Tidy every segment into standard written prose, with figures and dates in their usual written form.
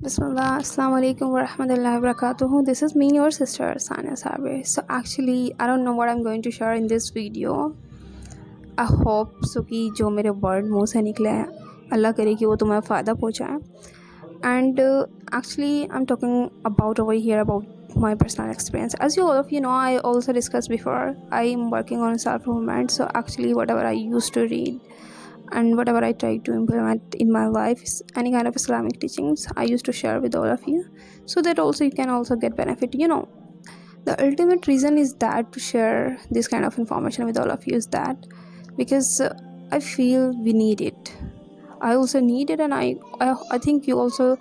Bismillah, Assalamu alaikum wa rahmatullahi wa barakatuhu. This is me, your sister, Sania Sabir. So actually, I don't know what I'm going to share in this video. I hope so कि जो मेरे word मुँह से निकले हैं अल्लाह करे कि वो तुम्हें फ़ायदा पहुँचाए. And actually, I'm talking about over here about my personal experience. As you all of you know, I also discussed before, I am working on self-improvement. So actually, whatever I used to read and whatever I try to implement in my life is any kind of Islamic teachings I used to share with all of you, so that also you can also get benefit. The ultimate reason is that to share this kind of information with all of you is that because I feel we need it. I also need it, and I think you also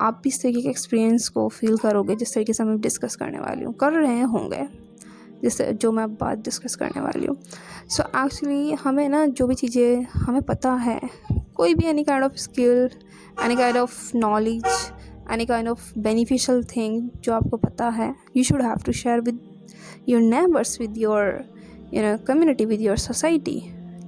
आप भी इस तरीके के experience को feel करोगे जिस तरीके से मैं डिस्कस करने वाली हूँ, कर रहे होंगे जिससे जो मैं बात डिस्कस करने वाली हूँ. सो एक्चुअली हमें ना जो भी चीज़ें हमें पता है, कोई भी any kind of skill, any kind of knowledge, any kind of beneficial thing जो आपको पता है, you should have to share with your neighbours, with your community, with your society.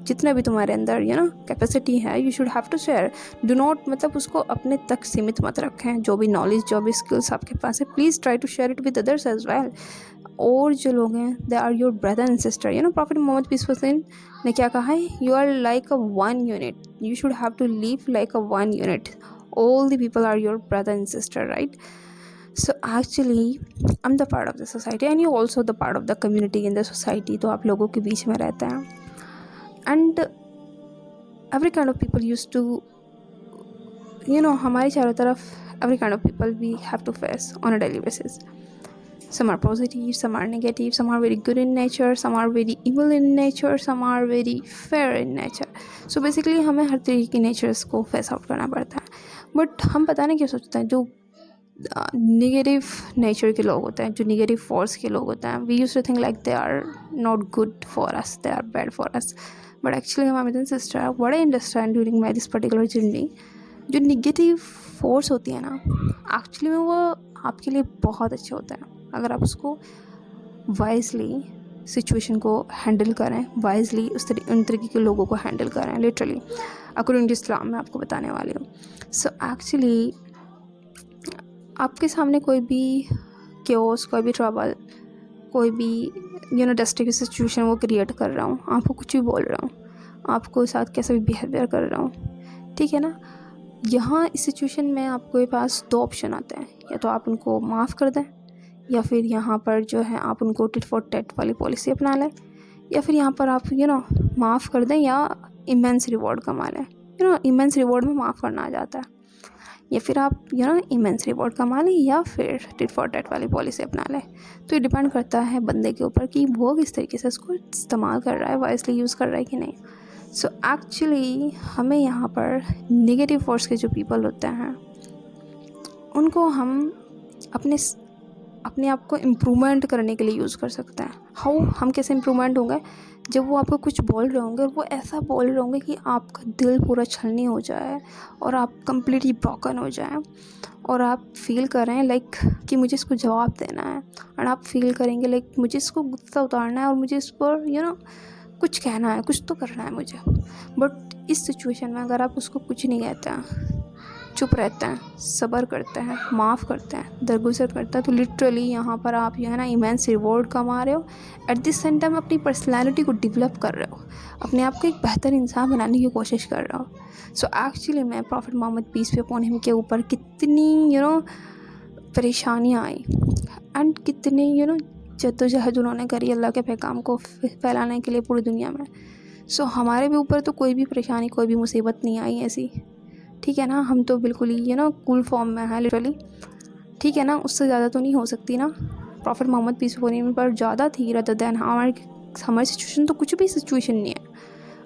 जितना भी तुम्हारे अंदर कैपेसिटी है, you should have to share. Do not मतलब उसको अपने तक सीमित मत रखें. जो भी नॉलेज, जो भी स्किल्स आपके पास है, please try to share it with others as well. और जो लोग हैं, they are your brother and sister. Prophet Mohammad peace Hussain ने क्या कहा है, you are like a one unit. You should have to live like a one unit. All the people are your brother and sister, right? So actually I'm the part of the society and you also the part of the community in the society. तो आप लोगों के बीच में रहते हैं. And every kind of people used to हमारे चारों तरफ every kind of people we have to face on a daily basis. Some are positive, some are negative, some are very good in nature, some are very evil in nature, some are very fair in nature. So basically हमें हर तरीके की natures को face out करना पड़ता है. But हम पता नहीं क्या सोचते हैं, जो नेगेटिव नेचर के लोग होते हैं, जो नेगेटिव फोर्स के लोग होते हैं, we used to think like they are not good for us, they are bad for us. But actually हमारे sister, what I understand during my this particular journey, जो निगेटिव फोर्स होती है ना, actually में वो आपके लिए बहुत अच्छे होते हैं अगर आप उसको वाइजली सिचुएशन को हैंडल करें, वाइजली उन तरीके के लोगों को हैंडल करें. लिटरली अकॉर्डिंग टू इस्लाम मैं आपको बताने वाली हूँ. सो एक्चुअली आपके सामने कोई भी केओस, कोई भी ट्रबल, कोई भी डेस्ट्रिक्ट सिचुएशन वो क्रिएट कर रहा हूँ, आपको कुछ भी बोल रहा हूँ, आपको साथ कैसे भी बिहेवियर कर रहा हूँ, ठीक है ना. यहाँ इस सिचुएशन में आपके पास दो ऑप्शन आते हैं, या तो आप उनको माफ़ कर दें, या फिर यहाँ पर जो है आप उनको टिट फॉर टैट वाली पॉलिसी अपना लें, या फिर यहाँ पर आप माफ़ कर दें या इमेंस रिवॉर्ड कमा लें. इमेंस रिवॉर्ड में माफ़ करना आ जाता है. या फिर आप इमेंस रिवॉर्ड कमा लें या फिर टिट फॉर टैट वाली पॉलिसी अपना लें. तो ये डिपेंड करता है बंदे के ऊपर कि वो किस तरीके से इसको इस्तेमाल कर रहा है, वाइसली यूज़ कर रहा है कि नहीं. सो एक्चुअली हमें यहाँ पर नेगेटिव फोर्स के जो पीपल होते हैं उनको हम अपने आप को इम्प्रूवमेंट करने के लिए यूज़ कर सकते हैं. हाउ, हम कैसे इम्प्रूवमेंट होंगे, जब वो आपको कुछ बोल रहे होंगे और वो ऐसा बोल रहे होंगे कि आपका दिल पूरा छलनी हो जाए और आप कंप्लीटली ब्रोकन हो जाए और आप फील करें लाइक कि मुझे इसको जवाब देना है, और आप फील करेंगे लाइक मुझे इसको गुस्सा उतारना है और मुझे इस पर कुछ कहना है, कुछ तो करना है मुझे. बट इस सिचुएशन में अगर आप उसको कुछ नहीं कहते हैं, चुप रहते हैं, सब्र करते हैं, माफ़ करते हैं, दरगुजर करते हैं, तो लिटरली यहाँ पर आप इमेंस रिवॉर्ड कमा रहे हो. एट दिस सेम टाइम अपनी पर्सनैलिटी को डेवलप कर रहे हो, अपने आप को एक बेहतर इंसान बनाने की कोशिश कर रहे हो. सो एक्चुअली मैं prophet Mohammad peace be upon him के ऊपर कितनी परेशानियाँ आई एंड कितनी जद्दोजहद उन्होंने करी अल्लाह के पैगाम को फैलाने के लिए पूरी दुनिया में. सो हमारे भी ऊपर तो कोई भी परेशानी, कोई भी मुसीबत नहीं आई ऐसी, ठीक है ना. हम तो बिल्कुल ही कूल फॉर्म में है लिटरली, ठीक है ना. उससे ज़्यादा तो नहीं हो सकती ना. Prophet Mohammad peace be upon him पर ज़्यादा थी रदर दैन हमारी सिचुएशन तो कुछ भी सिचुएशन नहीं है.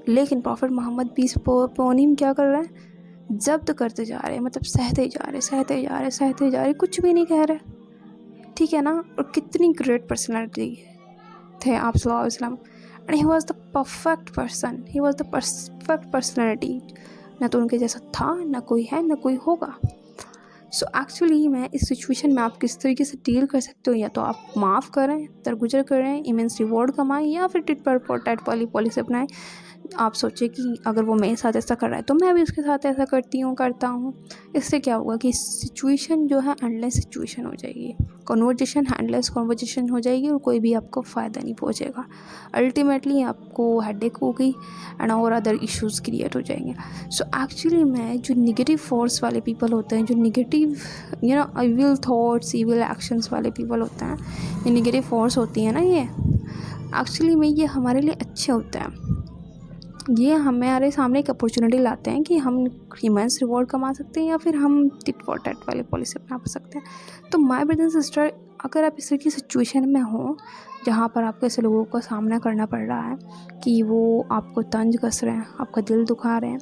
लेकिन prophet Mohammad peace be upon him क्या कर रहे हैं, जब्त करते जा रहे हैं, मतलब सहते जा रहे, कुछ भी नहीं कह रहे, ठीक है ना. और कितनी ग्रेट पर्सनैलिटी थे आप सल्लल्लाहु अलैहि वसल्लम, and he was the perfect person, he was the perfect personality. ना तो उनके जैसा था, ना कोई है, ना कोई होगा. सो एक्चुअली मैं इस सिचुएशन में आप किस तरीके से डील कर सकते हो, या तो आप माफ़ करें, दरगुजर करें, इमेंस रिवॉर्ड कमाएं, या फिर टिट फॉर टैट वाली पॉलिसी अपनाएं. आप सोचें कि अगर वो मेरे साथ ऐसा कर रहा है तो मैं भी उसके साथ ऐसा करता हूँ। इससे क्या होगा कि सिचुएशन जो है एंडलेस सिचुएशन हो जाएगी, कन्वर्जेशन एंडलेस कन्वर्जेशन हो जाएगी और कोई भी आपको फ़ायदा नहीं पहुँचेगा। अल्टीमेटली आपको हेडेक होगी एंड और अदर इश्यूज़ क्रिएट हो जाएंगे। सो एक्चुअली मैं जो निगेटिव फोर्स वाले पीपल होते हैं, जो negative evil thoughts evil actions वाले पीपल होते हैं, ये निगेटिव फोर्स होती है ना, ये एक्चुअली में ये हमारे लिए अच्छे होते हैं। ये हमारे सामने एक अपॉर्चुनिटी लाते हैं कि हम इमेंस रिवॉर्ड कमा सकते हैं या फिर हम टिट फॉर टैट वाले पॉलिसी अपना सकते हैं। तो माय ब्रदर सिस्टर, अगर आप इस तरह की सिचुएशन में हो जहाँ पर आपको ऐसे लोगों का सामना करना पड़ रहा है कि वो आपको तंज कस रहे हैं, आपका दिल दुखा रहे हैं,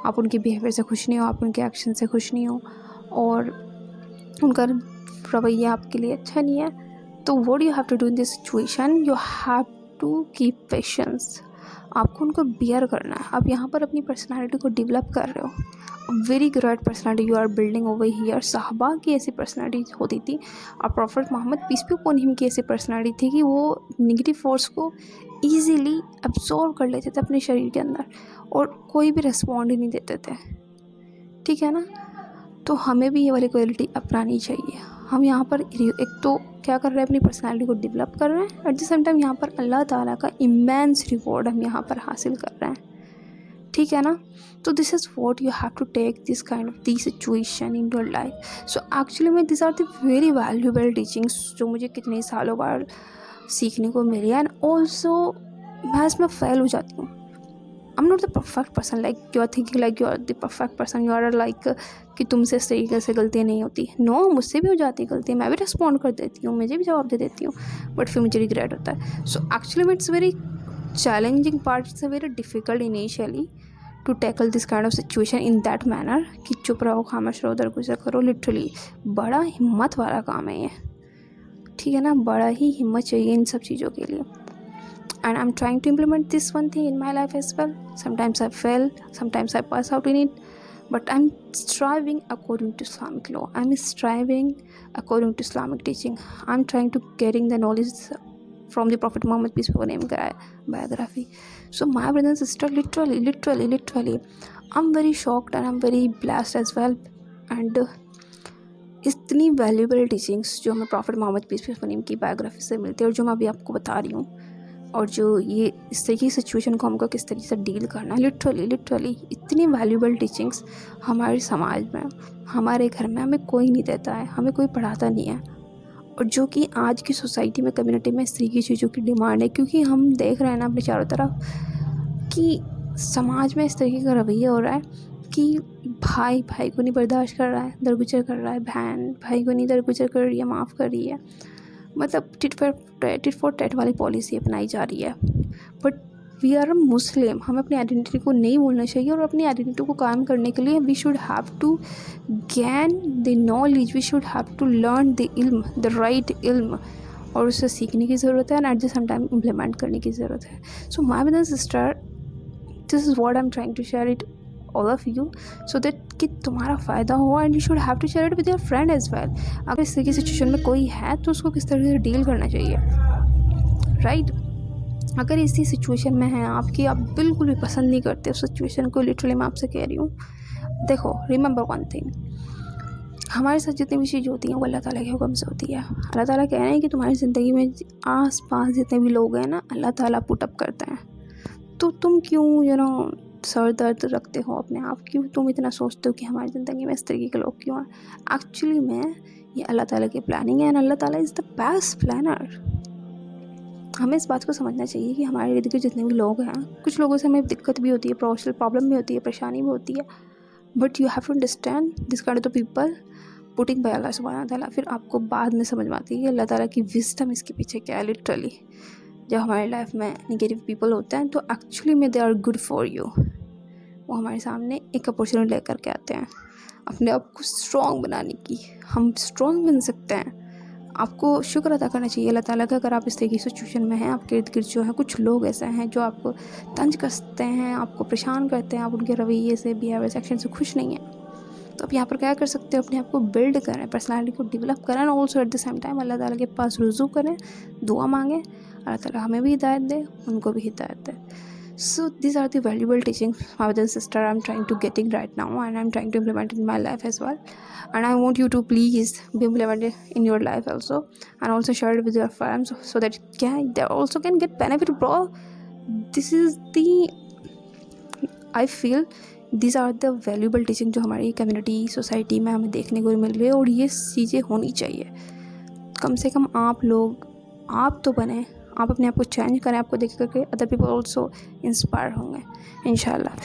आप उनके बिहेवियर से खुश नहीं हो, आप उनके एक्शन से खुश नहीं हो और उनका रवैया आपके लिए अच्छा नहीं है, तो what you have to do in this situation, you have to keep patience. आपको उनको बियर करना है। आप यहाँ पर अपनी पर्सनालिटी को डेवलप कर रहे हो। Very great personality you are building over here. साहबा की ऐसी पर्सनालिटी होती थी और prophet Mohammad peace be upon him की ऐसी पर्सनालिटी थी कि वो नेगेटिव फोर्स को ईजीली अब्सॉर्व कर लेते थे अपने शरीर के अंदर और कोई भी रिस्पॉन्ड ही नहीं देते थे। ठीक है ना? तो हमें भी ये वाली क्वालिटी अपनानी चाहिए। हम यहाँ पर एक तो क्या कर रहे हैं, अपनी पर्सनालिटी को डेवलप कर रहे हैं, एट द सेम टाइम यहाँ पर अल्लाह ताला का इमेंस रिवॉर्ड हम यहाँ पर हासिल कर रहे हैं। ठीक है ना? तो this is what you have to take this kind of the situation in your life. So actually में this are the very valuable teachings जो मुझे कितने सालों बाद सीखने को मिली। एंड ऑल्सो मैं इसमें फेल हो जाती हूँ। I'm not the perfect person, like you are thinking like you are the perfect person, you are like कि तुमसे इस तरीके से गलतियाँ नहीं होती। नो, मुझसे भी हो जाती है गलतियाँ, मैं भी रिस्पॉन्ड कर देती हूँ, मुझे भी जवाब दे देती हूँ, बट फिर मुझे रिग्रेट होता है। So actually it's very challenging part, it's very difficult initially to tackle this kind of situation in that manner कि चुप रहो, खामोश रहो, दरगुजर करो। लिटरली बड़ा हिम्मत वाला काम है ये। ठीक है ना? बड़ा ही हिम्मत चाहिए इन सब चीज़ों के लिए। And I'm trying to implement this one thing in my life as well. Sometimes I fail, sometimes I pass out in it, but I'm striving according to Islamic law. I'm striving according to Islamic teaching. I'm trying to getting the knowledge from the Prophet Muhammad, peace be upon him, biography. So my brother and sister, literally, I'm very shocked and I'm very blessed as well. And इतनी valuable teachings जो हमें prophet Mohammad peace be upon him की biography से मिलती है और जो मैं अभी आपको बता रही हूँ, और जो ये इस तरह की सिचुएशन को हमको किस तरीके से डील करना है, लिटरली इतनी वैल्यूबल टीचिंग्स हमारे समाज में, हमारे घर में हमें कोई नहीं देता है, हमें कोई पढ़ाता नहीं है। और जो कि आज की सोसाइटी में, कम्युनिटी में इस तरह की चीज़ों की डिमांड है, क्योंकि हम देख रहे हैं ना अपने चारों तरफ कि समाज में इस तरीके का रवैया हो रहा है कि भाई को नहीं बर्दाश्त कर रहा है, दरगुजर कर रहा है, बहन भाई को नहीं दरगुजर कर रही है, माफ़ कर रही है। मतलब टिट फॉर टैट वाली पॉलिसी अपनाई जा रही है। बट वी आर अ मुस्लिम, हमें अपनी आइडेंटिटी को नहीं भूलना चाहिए और अपनी आइडेंटिटी को कायम करने के लिए we should have to gain the knowledge, we should have to learn the इल्म, द राइट इल्म, और उसे सीखने की ज़रूरत है and at the same time implement करने की ज़रूरत है। So my brother sister, this is what I am trying to share it all of you so that कि तुम्हारा फ़ायदा हो and you should have to share it with your friend as well. अगर इस तरह की सिचुएशन में कोई है तो उसको किस तरह से डील करना चाहिए, राइट? अगर इसी सिचुएशन में है आपकी, आप बिल्कुल भी पसंद नहीं करते उस सिचुएशन को, लिटरली मैं आपसे कह रही हूँ, देखो रिमेंबर वन थिंग, हमारे साथ जितनी भी चीज़ होती हैं वो अल्लाह ताला के हुक्म से होती है। अल्लाह ताला कह रहे हैं कि तुम्हारी ज़िंदगी में आस पास जितने भी लोग हैं ना, अल्लाह ताला पुट अप करते हैं। तो तुम क्यों सर दर्द रखते हो अपने आप, क्यों तुम इतना सोचते हो कि हमारी ज़िंदगी में इस तरीके के लोग क्यों हैं? एक्चुअली में ये अल्लाह ताला की प्लानिंग है एंड अल्लाह ताला इज़ द बेस्ट प्लानर। हमें इस बात को समझना चाहिए कि हमारे इर्द गिर्द जितने भी लोग हैं, कुछ लोगों से हमें दिक्कत भी होती है, प्रोफेशनल प्रॉब्लम भी होती है, परेशानी भी होती है, but you have to understand this kind of people putting bye अल्लाह सुब्हानहू व तआला। फिर आपको बाद में समझ में आती है कि अल्लाह ताला की विज़डम इसके पीछे क्या है। लिटरली जब हमारी लाइफ में नेगेटिव पीपल होते हैं तो एक्चुअली में they are good for you. वो हमारे सामने एक अपॉर्चुनिटी लेकर के आते हैं अपने आप को स्ट्रॉन्ग बनाने की। हम स्ट्रॉन्ग बन सकते हैं। आपको शुक्र अदा करना चाहिए अल्लाह ताला का, अगर आप इस तरह की सिचुएशन में हैं। आपके इर्द गिर्द जो है कुछ लोग ऐसे हैं जो आपको तंज कसते हैं, आपको परेशान करते हैं, आप उनके रवैये से, बिहेवियर से, एक्शन से खुश नहीं हैं। तो आप यहाँ पर क्या कर सकते हो, अपने आप को बिल्ड करें, पर्सनालिटी को डेवलप करें, और also eight the same time अल्लाह ताला के पास रुजू करें, दुआ मांगें, अल्लाह ताला हमें भी हिदायत दे, उनको भी हिदायत दे। So these are the valuable teachings, my brother and sister, I'm trying to getting right now, and I'm trying to implement in my life as well. And I want you to please be implemented in your life also, and also share it with your friends so that they also can get benefit, bro. This is the, I feel this are the valuable teaching जो हमारी community society में हमें देखने को मिल रही है, और ये चीज़ें होनी चाहिए। कम से कम आप लोग, आप तो बने, आप अपने आप को चेंज करें, आपको देख करके अदर पीपल ऑल्सो इंस्पायर होंगे इंशाल्लाह।